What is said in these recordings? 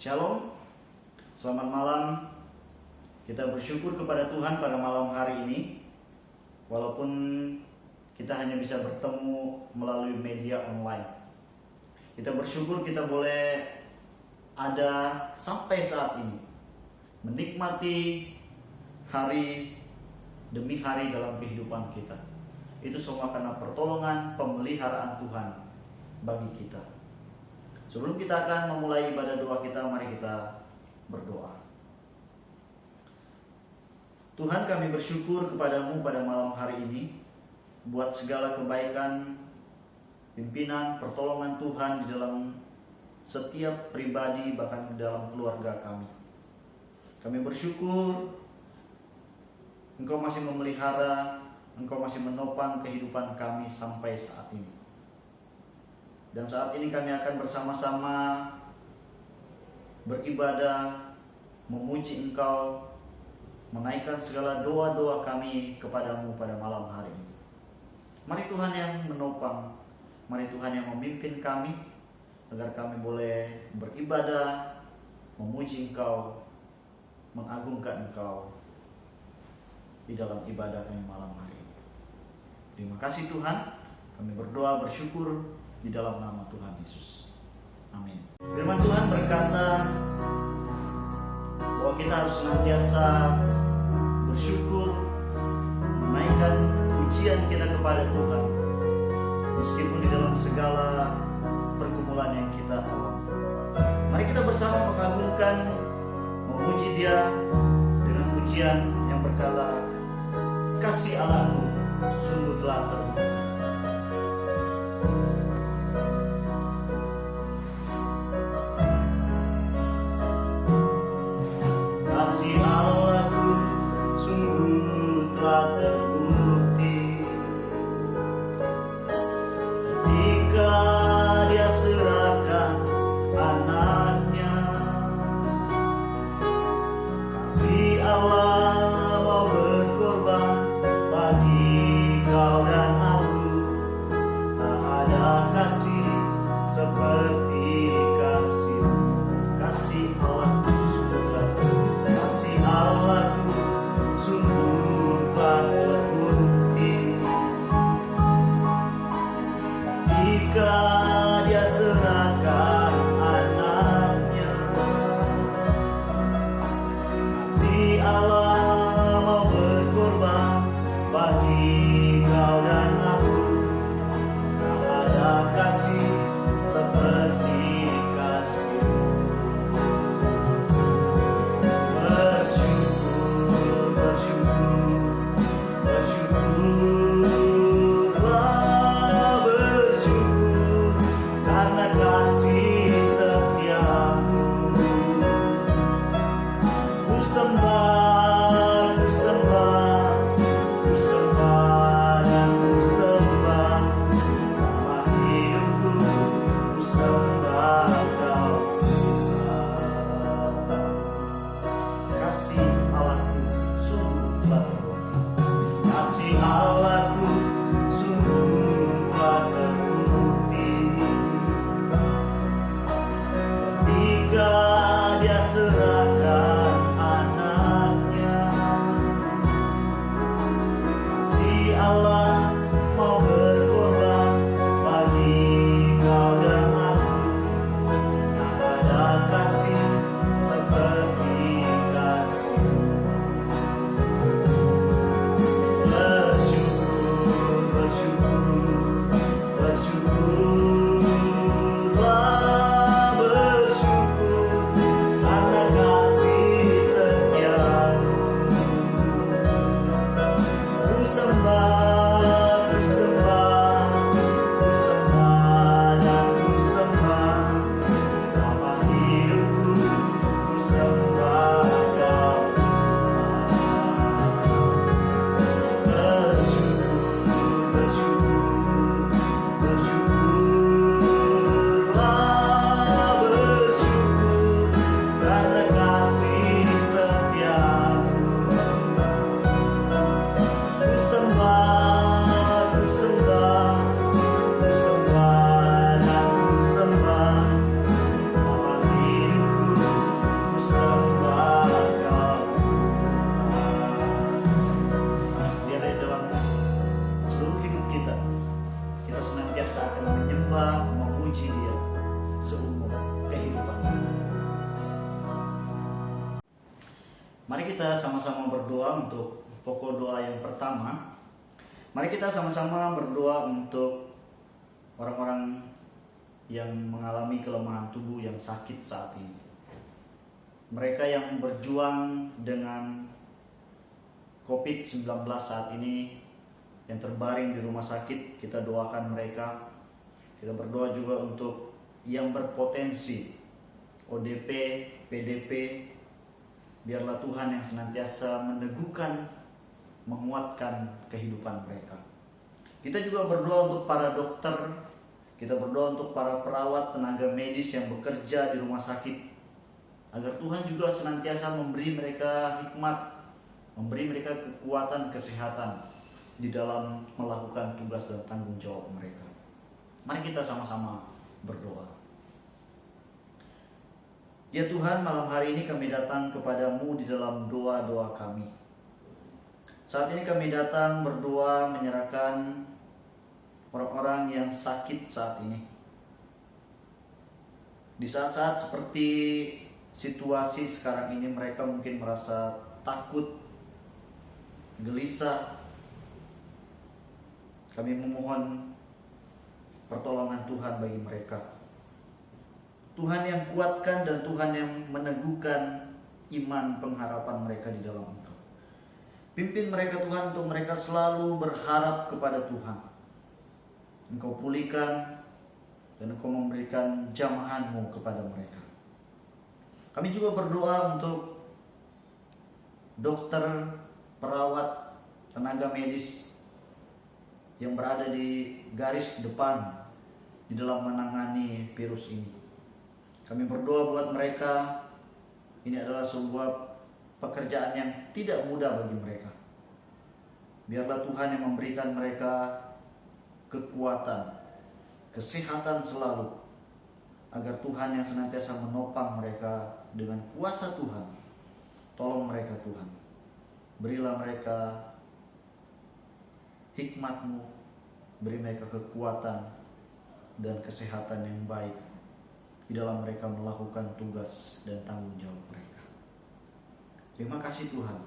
Shalom, selamat malam. Kita bersyukur kepada Tuhan pada malam hari ini. Walaupun kita hanya bisa bertemu melalui media online, kita bersyukur kita boleh ada sampai saat ini, menikmati hari demi hari dalam kehidupan kita. Itu semua karena pertolongan, pemeliharaan Tuhan bagi kita. Sebelum kita akan memulai ibadah doa kita, mari kita berdoa. Tuhan, kami bersyukur kepadamu pada malam hari ini buat segala kebaikan, pimpinan, pertolongan Tuhan di dalam setiap pribadi, bahkan di dalam keluarga kami. Kami bersyukur Engkau masih memelihara, Engkau masih menopang kehidupan kami sampai saat ini. Dan saat ini kami akan bersama-sama beribadah, memuji Engkau, menaikkan segala doa-doa kami kepadamu pada malam hari ini. Mari Tuhan yang menopang, mari Tuhan yang memimpin kami, agar kami boleh beribadah, memuji Engkau, mengagungkan Engkau di dalam ibadah kami malam hari ini. Terima kasih Tuhan, kami berdoa bersyukur di dalam nama Tuhan Yesus. Amin. Firman Tuhan berkata bahwa kita harus senantiasa bersyukur, menaikkan pujian kita kepada Tuhan, meskipun di dalam segala pergumulan yang kita alami. Mari kita bersama mengagungkan, memuji Dia dengan pujian yang berkata, kasih Allahmu sungguh telah terbukti. Kasih Allahku sungguh telah terbukti ketika Dia serahkan anaknya. Kasih Allah mau berkorban bagi kau dan aku. Tak ada kasih seperti kasih Allah. Allahku sungguh telah terbukti ketika Dia serahkan anaknya. Kasih Allah mau berkorban bagi kau dan aku. senantiasa akan menyembah, memuji Dia seumur kehidupan kita. Mari kita sama-sama berdoa untuk pokok doa yang pertama. Mari kita sama-sama berdoa untuk orang-orang yang mengalami kelemahan tubuh yang sakit saat ini. Mereka yang berjuang dengan COVID-19 saat ini, yang terbaring di rumah sakit, kita doakan mereka. Kita berdoa juga untuk yang berpotensi ODP, PDP, biarlah Tuhan yang senantiasa meneguhkan, menguatkan kehidupan mereka. Kita juga berdoa untuk para dokter, kita berdoa untuk para perawat, tenaga medis yang bekerja di rumah sakit, agar Tuhan juga senantiasa memberi mereka hikmat, memberi mereka kekuatan, kesehatan di dalam melakukan tugas dan tanggung jawab mereka. Mari kita sama-sama berdoa. Ya Tuhan, malam hari ini kami datang kepadamu di dalam doa-doa kami. Saat ini kami datang berdoa menyerahkan orang-orang yang sakit saat ini. Di saat-saat seperti situasi sekarang ini, mereka mungkin merasa takut, gelisah. Kami memohon pertolongan Tuhan bagi mereka. Tuhan yang kuatkan dan Tuhan yang meneguhkan iman pengharapan mereka di dalam Engkau. Pimpin mereka Tuhan, untuk mereka selalu berharap kepada Tuhan. Engkau pulihkan dan Engkau memberikan jamahan-Mu kepada mereka. Kami juga berdoa untuk dokter, perawat, tenaga medis yang berada di garis depan di dalam menangani virus ini. Kami berdoa buat mereka. Ini adalah sebuah pekerjaan yang tidak mudah bagi mereka. Biarlah Tuhan yang memberikan mereka kekuatan, kesehatan selalu, agar Tuhan yang senantiasa menopang mereka dengan kuasa Tuhan. Tolong mereka Tuhan. Berilah mereka hikmat-Mu, beri mereka kekuatan dan kesehatan yang baik di dalam mereka melakukan tugas dan tanggung jawab mereka. Terima kasih Tuhan.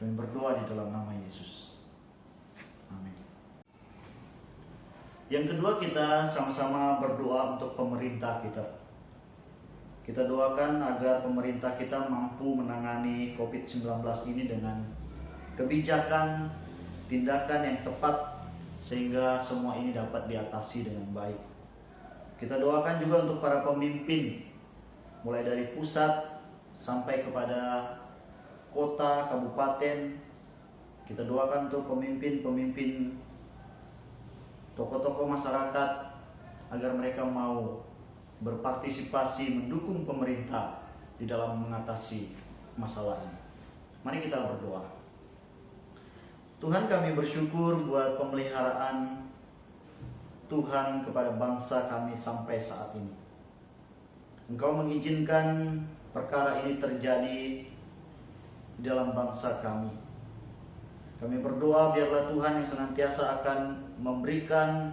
Kami berdoa di dalam nama Yesus. Amin. Yang kedua, kita sama-sama berdoa untuk pemerintah kita. Kita doakan agar pemerintah kita mampu menangani COVID-19 ini dengan kebijakan, tindakan yang tepat, sehingga semua ini dapat diatasi dengan baik. Kita doakan juga untuk para pemimpin, mulai dari pusat sampai kepada kota, kabupaten. Kita doakan untuk pemimpin-pemimpin, tokoh-tokoh masyarakat, agar mereka mau berpartisipasi mendukung pemerintah di dalam mengatasi masalah ini. Mari kita berdoa. Tuhan, kami bersyukur buat pemeliharaan Tuhan kepada bangsa kami sampai saat ini. Engkau mengizinkan perkara ini terjadi di dalam bangsa kami. Kami berdoa biarlah Tuhan yang senantiasa akan memberikan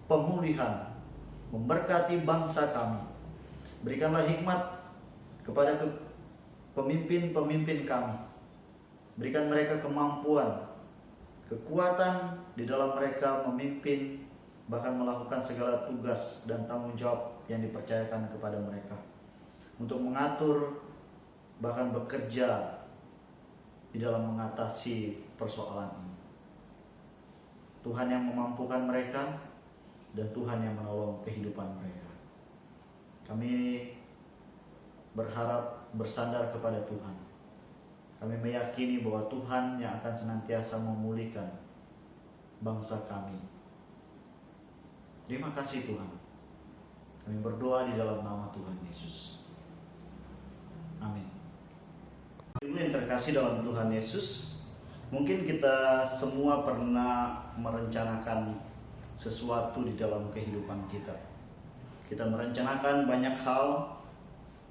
pemulihan, memberkati bangsa kami. Berikanlah hikmat kepada pemimpin-pemimpin kami. Berikan mereka kemampuan, kekuatan di dalam mereka memimpin, bahkan melakukan segala tugas dan tanggung jawab yang dipercayakan kepada mereka, untuk mengatur, bahkan bekerja di dalam mengatasi persoalan ini. Tuhan yang memampukan mereka dan Tuhan yang menolong kehidupan mereka. Kami berharap bersandar kepada Tuhan. Kami meyakini bahwa Tuhan yang akan senantiasa memulihkan bangsa kami. Terima kasih Tuhan. Kami berdoa di dalam nama Tuhan Yesus. Amin. Ibu yang terkasih dalam Tuhan Yesus, mungkin kita semua pernah merencanakan sesuatu di dalam kehidupan kita. Kita merencanakan banyak hal,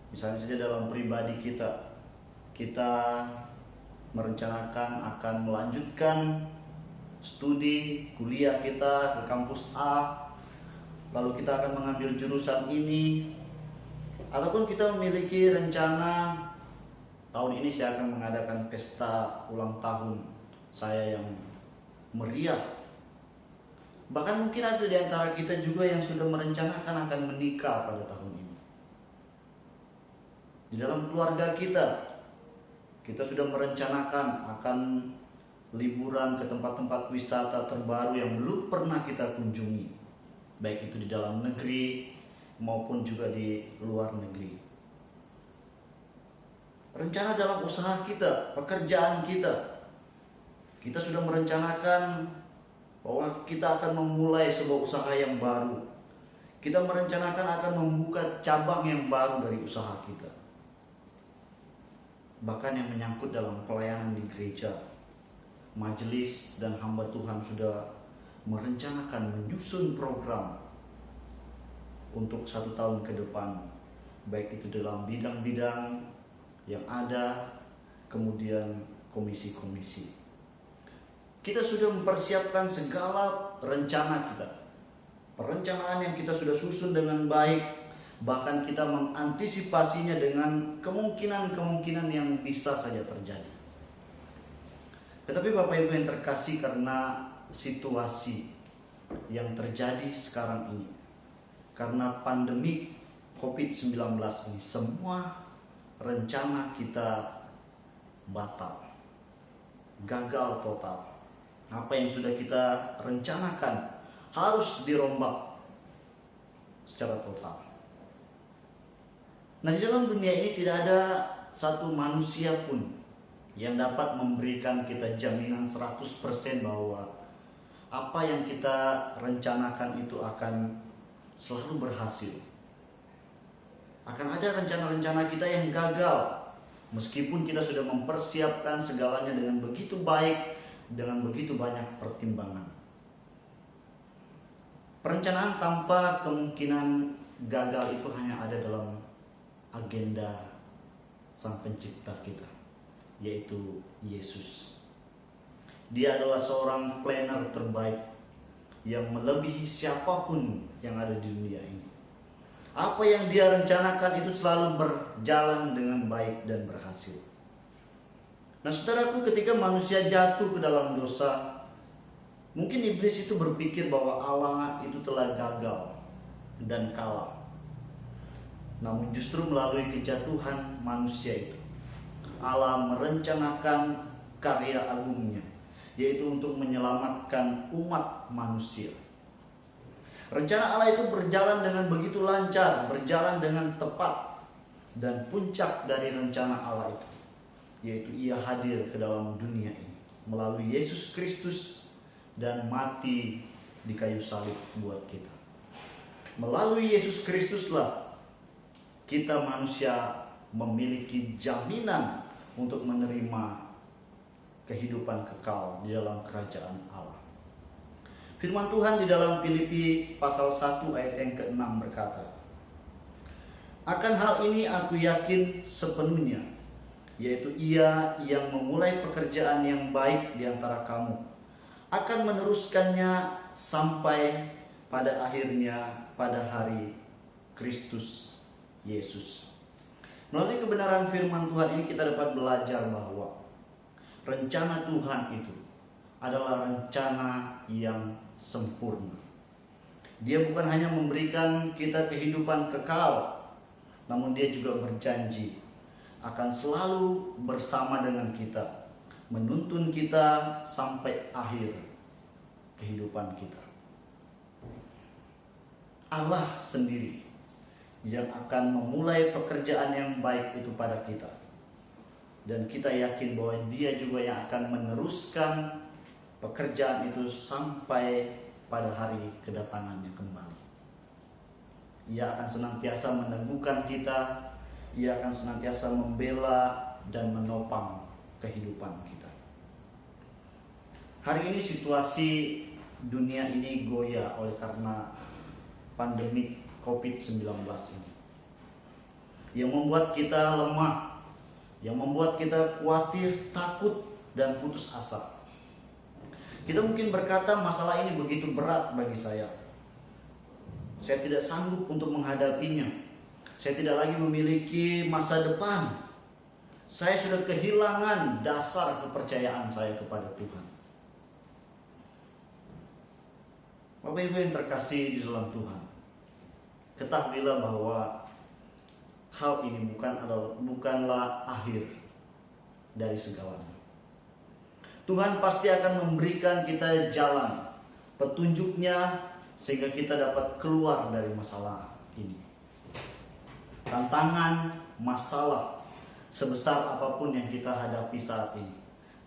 misalnya saja dalam pribadi kita. Kita merencanakan akan melanjutkan studi, kuliah kita ke kampus A, lalu kita akan mengambil jurusan ini, ataupun kita memiliki rencana tahun ini saya akan mengadakan pesta ulang tahun saya yang meriah. Bahkan mungkin ada di antara kita juga yang sudah merencanakan akan menikah pada tahun ini. Di dalam keluarga kita sudah merencanakan akan liburan ke tempat-tempat wisata terbaru yang belum pernah kita kunjungi, baik itu di dalam negeri maupun juga di luar negeri. Rencana dalam usaha kita, pekerjaan kita sudah merencanakan bahwa kita akan memulai sebuah usaha yang baru. Kita merencanakan akan membuka cabang yang baru dari usaha kita. Bahkan yang menyangkut dalam pelayanan di gereja, majelis dan hamba Tuhan sudah merencanakan menyusun program untuk 1 tahun ke depan, baik itu dalam bidang-bidang yang ada, kemudian komisi-komisi. Kita sudah mempersiapkan segala rencana kita, perencanaan yang kita sudah susun dengan baik, bahkan kita mengantisipasinya dengan kemungkinan-kemungkinan yang bisa saja terjadi. Tetapi Bapak Ibu yang terkasih, karena situasi yang terjadi sekarang ini, karena pandemi COVID-19 ini, semua rencana kita batal, gagal total. Apa yang sudah kita rencanakan harus dirombak secara total. Nah, di dalam dunia ini tidak ada satu manusia pun yang dapat memberikan kita jaminan 100% bahwa apa yang kita rencanakan itu akan selalu berhasil. Akan ada rencana-rencana kita yang gagal, meskipun kita sudah mempersiapkan segalanya dengan begitu baik, dengan begitu banyak pertimbangan. Perencanaan tanpa kemungkinan gagal itu hanya ada dalam agenda Sang Pencipta kita, yaitu Yesus. Dia adalah seorang planner terbaik yang melebihi siapapun yang ada di dunia ini. Apa yang dia rencanakan itu selalu berjalan dengan baik dan berhasil. Nah, saudaraku, ketika manusia jatuh ke dalam dosa, mungkin iblis itu berpikir bahwa Allah itu telah gagal dan kalah. Namun justru melalui kejatuhan manusia itu, Allah merencanakan karya agungnya, yaitu untuk menyelamatkan umat manusia. Rencana Allah itu berjalan dengan begitu lancar, berjalan dengan tepat, dan puncak dari rencana Allah itu, yaitu Ia hadir ke dalam dunia ini melalui Yesus Kristus dan mati di kayu salib buat kita. Melalui Yesus Kristuslah kita manusia memiliki jaminan untuk menerima kehidupan kekal di dalam kerajaan Allah. Firman Tuhan di dalam Filipi pasal 1 ayat yang ke-6 berkata, "Akan hal ini aku yakin sepenuhnya, yaitu Ia yang memulai pekerjaan yang baik di antara kamu akan meneruskannya sampai pada akhirnya pada hari Kristus Yesus." Melalui kebenaran firman Tuhan ini kita dapat belajar bahwa rencana Tuhan itu adalah rencana yang sempurna. Dia bukan hanya memberikan kita kehidupan kekal, namun Dia juga berjanji akan selalu bersama dengan kita, menuntun kita sampai akhir kehidupan kita. Allah sendiri yang akan memulai pekerjaan yang baik itu pada kita. Dan kita yakin bahwa Dia juga yang akan meneruskan pekerjaan itu sampai pada hari kedatangannya kembali. Ia akan senantiasa meneguhkan kita, Ia akan senantiasa membela dan menopang kehidupan kita. Hari ini situasi dunia ini goyah oleh karena pandemi COVID-19 ini, yang membuat kita lemah, yang membuat kita khawatir, takut, dan putus asa. Kita mungkin berkata masalah ini begitu berat bagi saya. Saya tidak sanggup untuk menghadapinya. Saya tidak lagi memiliki masa depan. Saya sudah kehilangan dasar kepercayaan saya kepada Tuhan. Bapak Ibu yang terkasih di dalam Tuhan, ketahuilah bahwa hal ini bukanlah akhir dari segalanya. Tuhan pasti akan memberikan kita jalan, petunjuknya, sehingga kita dapat keluar dari masalah ini. Tantangan, masalah, sebesar apapun yang kita hadapi saat ini,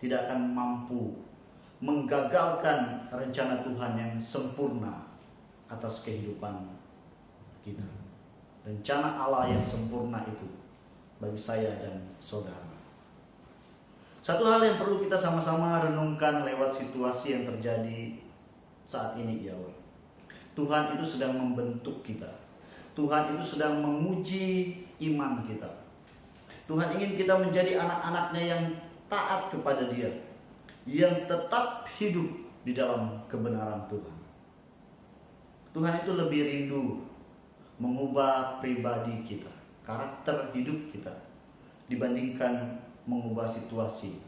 tidak akan mampu menggagalkan rencana Tuhan yang sempurna atas kehidupan kita. Rencana Allah yang sempurna itu bagi saya dan saudara. Satu hal yang perlu kita sama-sama renungkan lewat situasi yang terjadi saat ini ialah Tuhan itu sedang membentuk kita. Tuhan itu sedang menguji iman kita. Tuhan ingin kita menjadi anak-anaknya yang taat kepada Dia, yang tetap hidup di dalam kebenaran Tuhan. Tuhan itu lebih rindu mengubah pribadi kita, karakter hidup kita, dibandingkan mengubah situasi,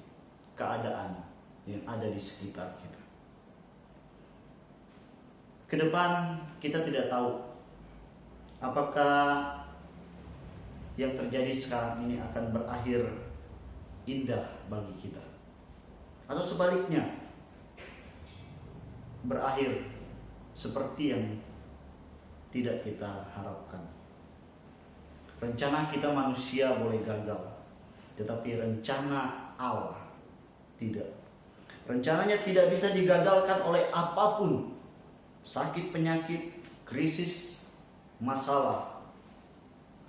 keadaan yang ada di sekitar kita. Kedepan kita tidak tahu apakah yang terjadi sekarang ini akan berakhir indah bagi kita, atau sebaliknya berakhir seperti yang tidak kita harapkan. Rencana kita manusia boleh gagal, tetapi rencana Allah tidak. Rencananya tidak bisa digagalkan oleh apapun. Sakit, penyakit, krisis, masalah.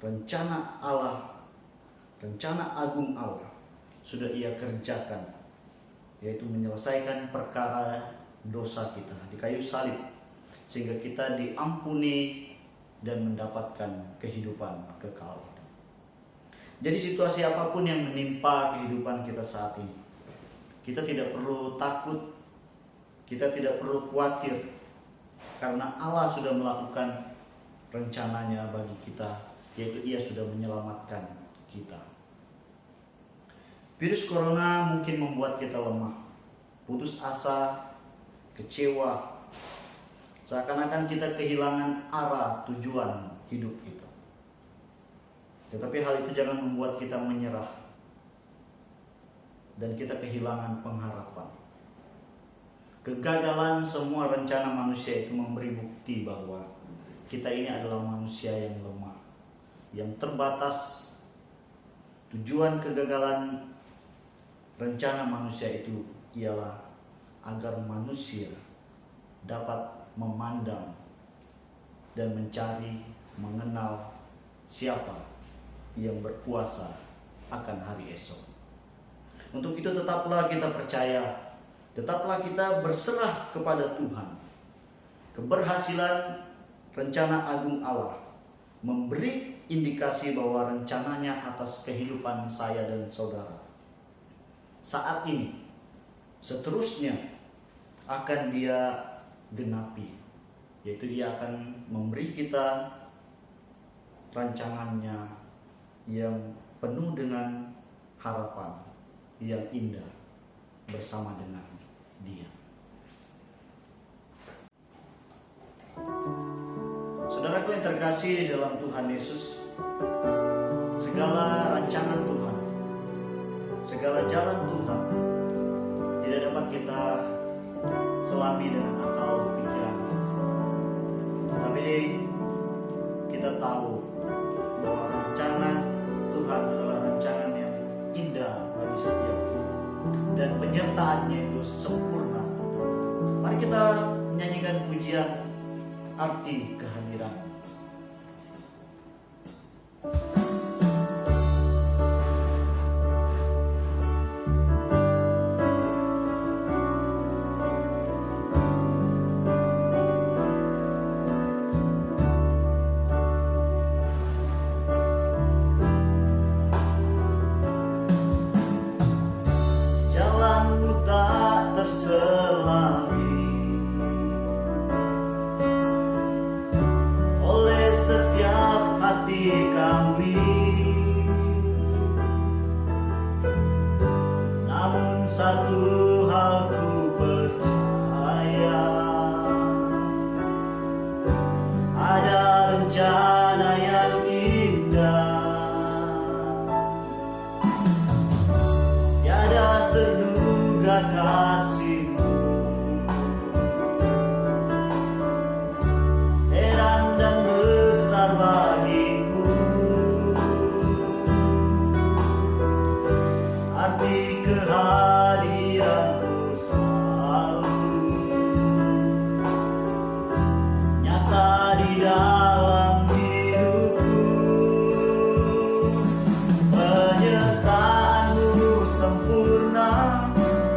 Rencana Allah, rencana agung Allah sudah Ia kerjakan, yaitu menyelesaikan perkara dosa kita di kayu salib, sehingga kita diampuni dan mendapatkan kehidupan kekal. Jadi situasi apapun yang menimpa kehidupan kita saat ini, kita tidak perlu takut, kita tidak perlu khawatir, karena Allah sudah melakukan rencananya bagi kita, yaitu Ia sudah menyelamatkan kita. Virus corona mungkin membuat kita lemah, putus asa, kecewa, seakan-akan kita kehilangan arah tujuan hidup kita. Tetapi hal itu jangan membuat kita menyerah dan kita kehilangan pengharapan. Kegagalan semua rencana manusia itu memberi bukti bahwa kita ini adalah manusia yang lemah, yang terbatas. Tujuan kegagalan rencana manusia itu ialah agar manusia dapat memandang dan mencari, mengenal siapa yang berkuasa akan hari esok. Untuk itu tetaplah kita percaya, tetaplah kita berserah kepada Tuhan. Keberhasilan rencana agung Allah memberi indikasi bahwa rencananya atas kehidupan saya dan saudara saat ini, seterusnya akan Dia genapi, yaitu Dia akan memberi kita rancangannya yang penuh dengan harapan yang indah bersama dengan Dia. Saudaraku yang terkasih di dalam Tuhan Yesus, segala rancangan Tuhan, segala jalan Tuhan tidak dapat kita selami dengan akal pikiran kita. Tetapi kita tahu bahwa rencana Tuhan adalah rancangan yang indah bagi setiap kita, dan penyertaannya itu sempurna. Mari kita menyanyikan pujian arti kehadiran. Jalanmu tak tersela, Satu hal ku percaya, ada rencana yang indah, tiada terduga kasih-Mu, heran dan besar bagiku, arti kehadiran-Mu selalu nyata di dalam hidupku. Penyertaan-Mu sempurna,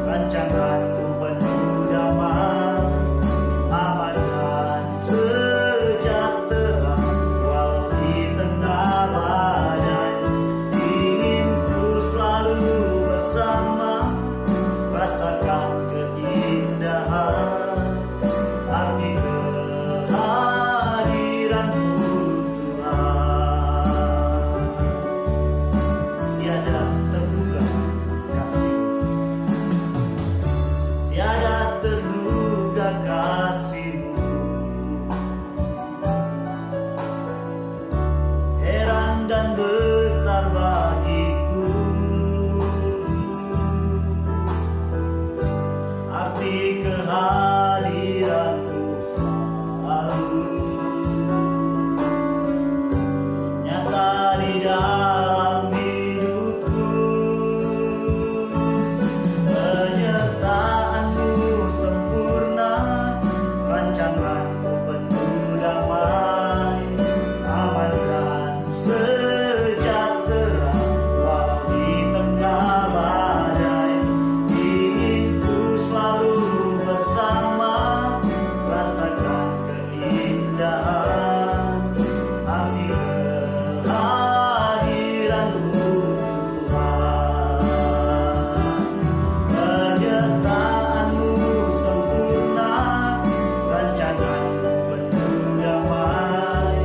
rancangan-Mu penuh damai, aman dan sejahtera walau di tengah badai. Ingin ku selalu bersama, rasakan keindahan arti kehadiran-Mu Tuhan. Tiada terduga kasih, tiada terduga kasih-Mu, heran dan besar bagiku, arti kehadiran-Mu selalu nyata di dalam hidupku. Penyertaan-Mu sempurna, rancangan-Mu penuh damai, aman dan sejahtera walau di tengah badai. Ingin ku selalu bersama, rasakan keindahan arti kehadiran-Mu Tuhan. Penyertaan-Mu sempurna, rancangan-Mu penuh damai,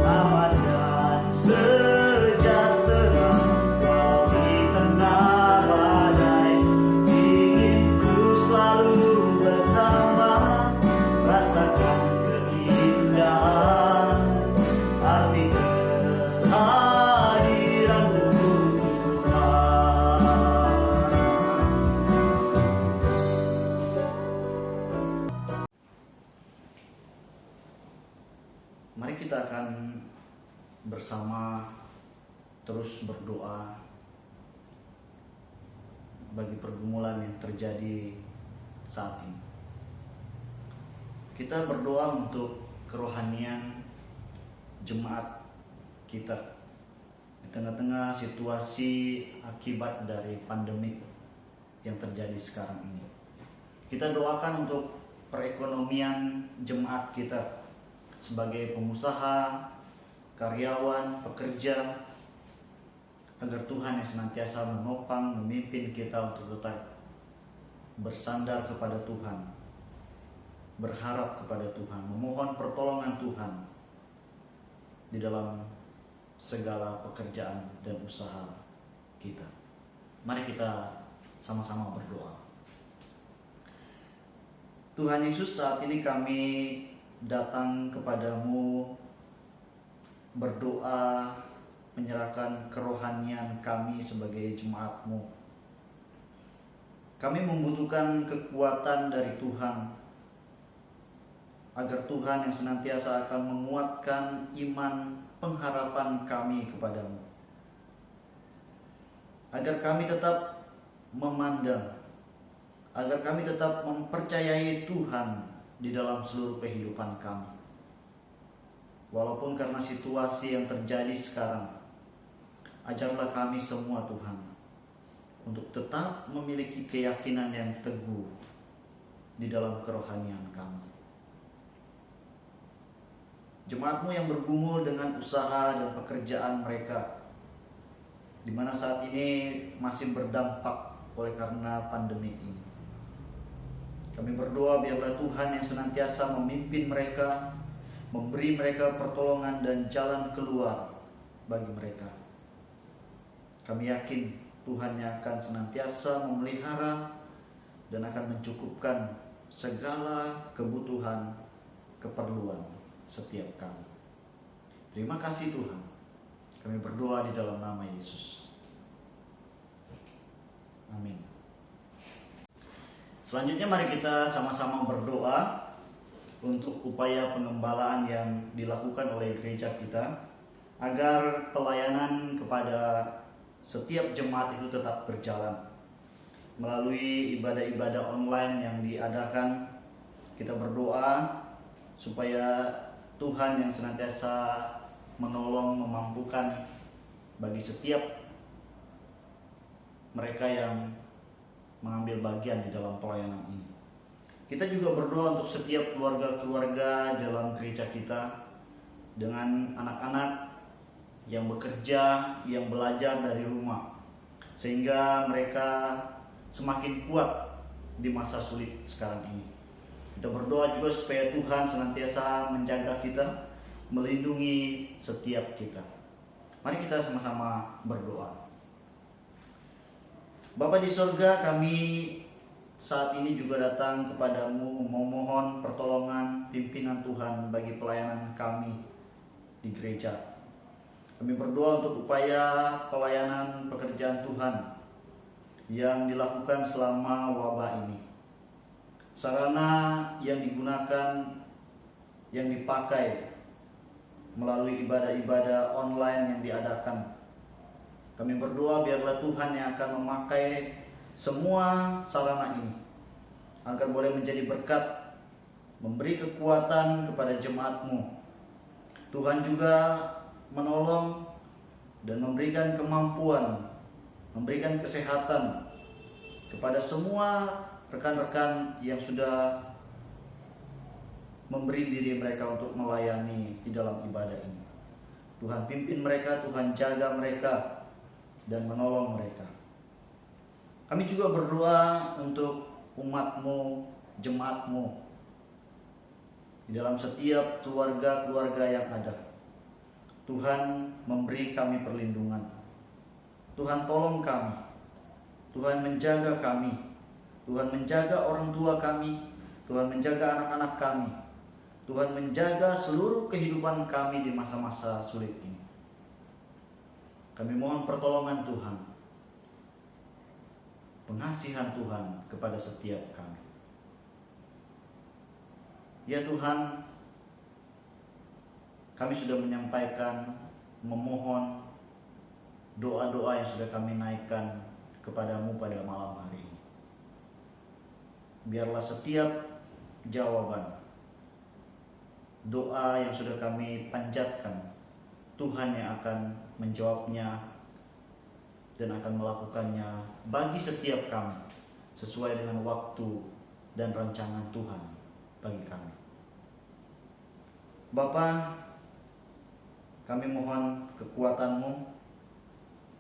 aman dan sejahtera walau di tengah badai. Ingin ku selalu bersama, rasakan keindahan arti kehadiran-Mu Tuhan. Mari kita akan bersama terus berdoa bagi pergumulan yang terjadi saat ini. Kita berdoa untuk kerohanian jemaat kita di tengah-tengah situasi akibat dari pandemi yang terjadi sekarang ini. Kita doakan untuk perekonomian jemaat kita sebagai pengusaha, karyawan, pekerja, agar Tuhan yang senantiasa menopang, memimpin kita untuk tetap bersandar kepada Tuhan, berharap kepada Tuhan, memohon pertolongan Tuhan di dalam segala pekerjaan dan usaha kita. Mari kita sama-sama berdoa. Tuhan Yesus, saat ini kami datang kepadamu berdoa, menyerahkan kerohanian kami sebagai jemaat-Mu. Kami membutuhkan kekuatan dari Tuhan, agar Tuhan yang senantiasa akan menguatkan iman pengharapan kami kepadamu, agar kami tetap memandang, agar kami tetap mempercayai Tuhan di dalam seluruh kehidupan kami. Walaupun karena situasi yang terjadi sekarang, ajarlah kami semua Tuhan untuk tetap memiliki keyakinan yang teguh di dalam kerohanian kami. Jemaat-Mu yang bergumul dengan usaha dan pekerjaan mereka, di mana saat ini masih berdampak oleh karena pandemi ini. Kami berdoa biarlah Tuhan yang senantiasa memimpin mereka, memberi mereka pertolongan dan jalan keluar bagi mereka. Kami yakin Tuhan yang akan senantiasa memelihara dan akan mencukupkan segala kebutuhan, keperluan setiap kami. Terima kasih Tuhan. Kami berdoa di dalam nama Yesus. Amin. Selanjutnya mari kita sama-sama berdoa untuk upaya pengembalaan yang dilakukan oleh gereja kita, agar pelayanan kepada setiap jemaat itu tetap berjalan. Melalui ibadah-ibadah online yang diadakan, kita berdoa supaya Tuhan yang senantiasa menolong, memampukan bagi setiap mereka yang mengambil bagian di dalam pelayanan ini. Kita juga berdoa untuk setiap keluarga-keluarga dalam gereja kita, dengan anak-anak yang bekerja, yang belajar dari rumah, sehingga mereka semakin kuat di masa sulit sekarang ini. Kita berdoa juga supaya Tuhan senantiasa menjaga kita, melindungi setiap kita. Mari kita sama-sama berdoa. Bapa di sorga, kami saat ini juga datang kepadamu memohon pertolongan pimpinan Tuhan bagi pelayanan kami di gereja. Kami berdoa untuk upaya pelayanan pekerjaan Tuhan yang dilakukan selama wabah ini. Sarana yang digunakan, yang dipakai melalui ibadah-ibadah online yang diadakan. Kami berdoa biarlah Tuhan yang akan memakai semua sarana ini agar boleh menjadi berkat, memberi kekuatan kepada jemaat-Mu. Tuhan juga menolong dan memberikan kemampuan, memberikan kesehatan kepada semua rekan-rekan yang sudah memberi diri mereka untuk melayani di dalam ibadah ini. Tuhan pimpin mereka, Tuhan jaga mereka dan menolong mereka. Kami juga berdoa untuk umat-Mu, jemaat-Mu di dalam setiap keluarga-keluarga yang ada. Tuhan memberi kami perlindungan. Tuhan tolong kami. Tuhan menjaga kami. Tuhan menjaga orang tua kami. Tuhan menjaga anak-anak kami. Tuhan menjaga seluruh kehidupan kami di masa-masa sulit ini. Kami mohon pertolongan Tuhan, pengasihan Tuhan kepada setiap kami. Ya Tuhan, kami sudah menyampaikan, memohon doa-doa yang sudah kami naikkan kepadamu pada malam hari ini. Biarlah setiap jawaban doa yang sudah kami panjatkan, Tuhan yang akan menjawabnya dan akan melakukannya bagi setiap kami sesuai dengan waktu dan rancangan Tuhan bagi kami. Bapa, kami mohon kekuatan-Mu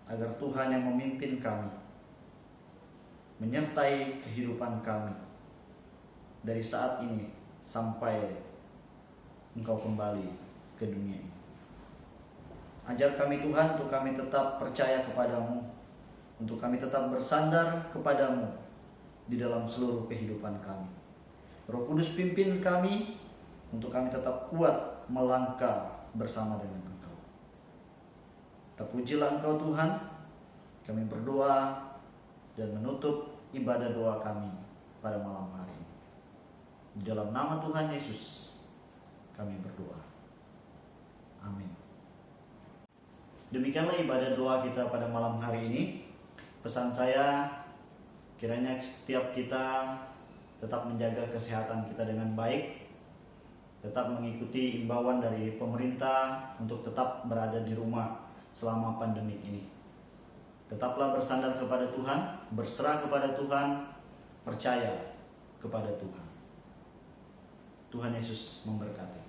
agar Tuhan yang memimpin kami, menyertai kehidupan kami dari saat ini sampai Engkau kembali ke dunia ini. Ajar kami Tuhan untuk kami tetap percaya kepadamu, untuk kami tetap bersandar kepadamu di dalam seluruh kehidupan kami. Roh Kudus pimpin kami untuk kami tetap kuat melangkah bersama dengan Engkau. Terpujilah Engkau Tuhan. Kami berdoa dan menutup ibadah doa kami pada malam hari ini. Di dalam nama Tuhan Yesus kami berdoa. Amin. Demikianlah ibadah doa kita pada malam hari ini. Pesan saya, kiranya setiap kita tetap menjaga kesehatan kita dengan baik, tetap mengikuti imbauan dari pemerintah untuk tetap berada di rumah selama pandemi ini. Tetaplah bersandar kepada Tuhan, berserah kepada Tuhan, percaya kepada Tuhan. Tuhan Yesus memberkati.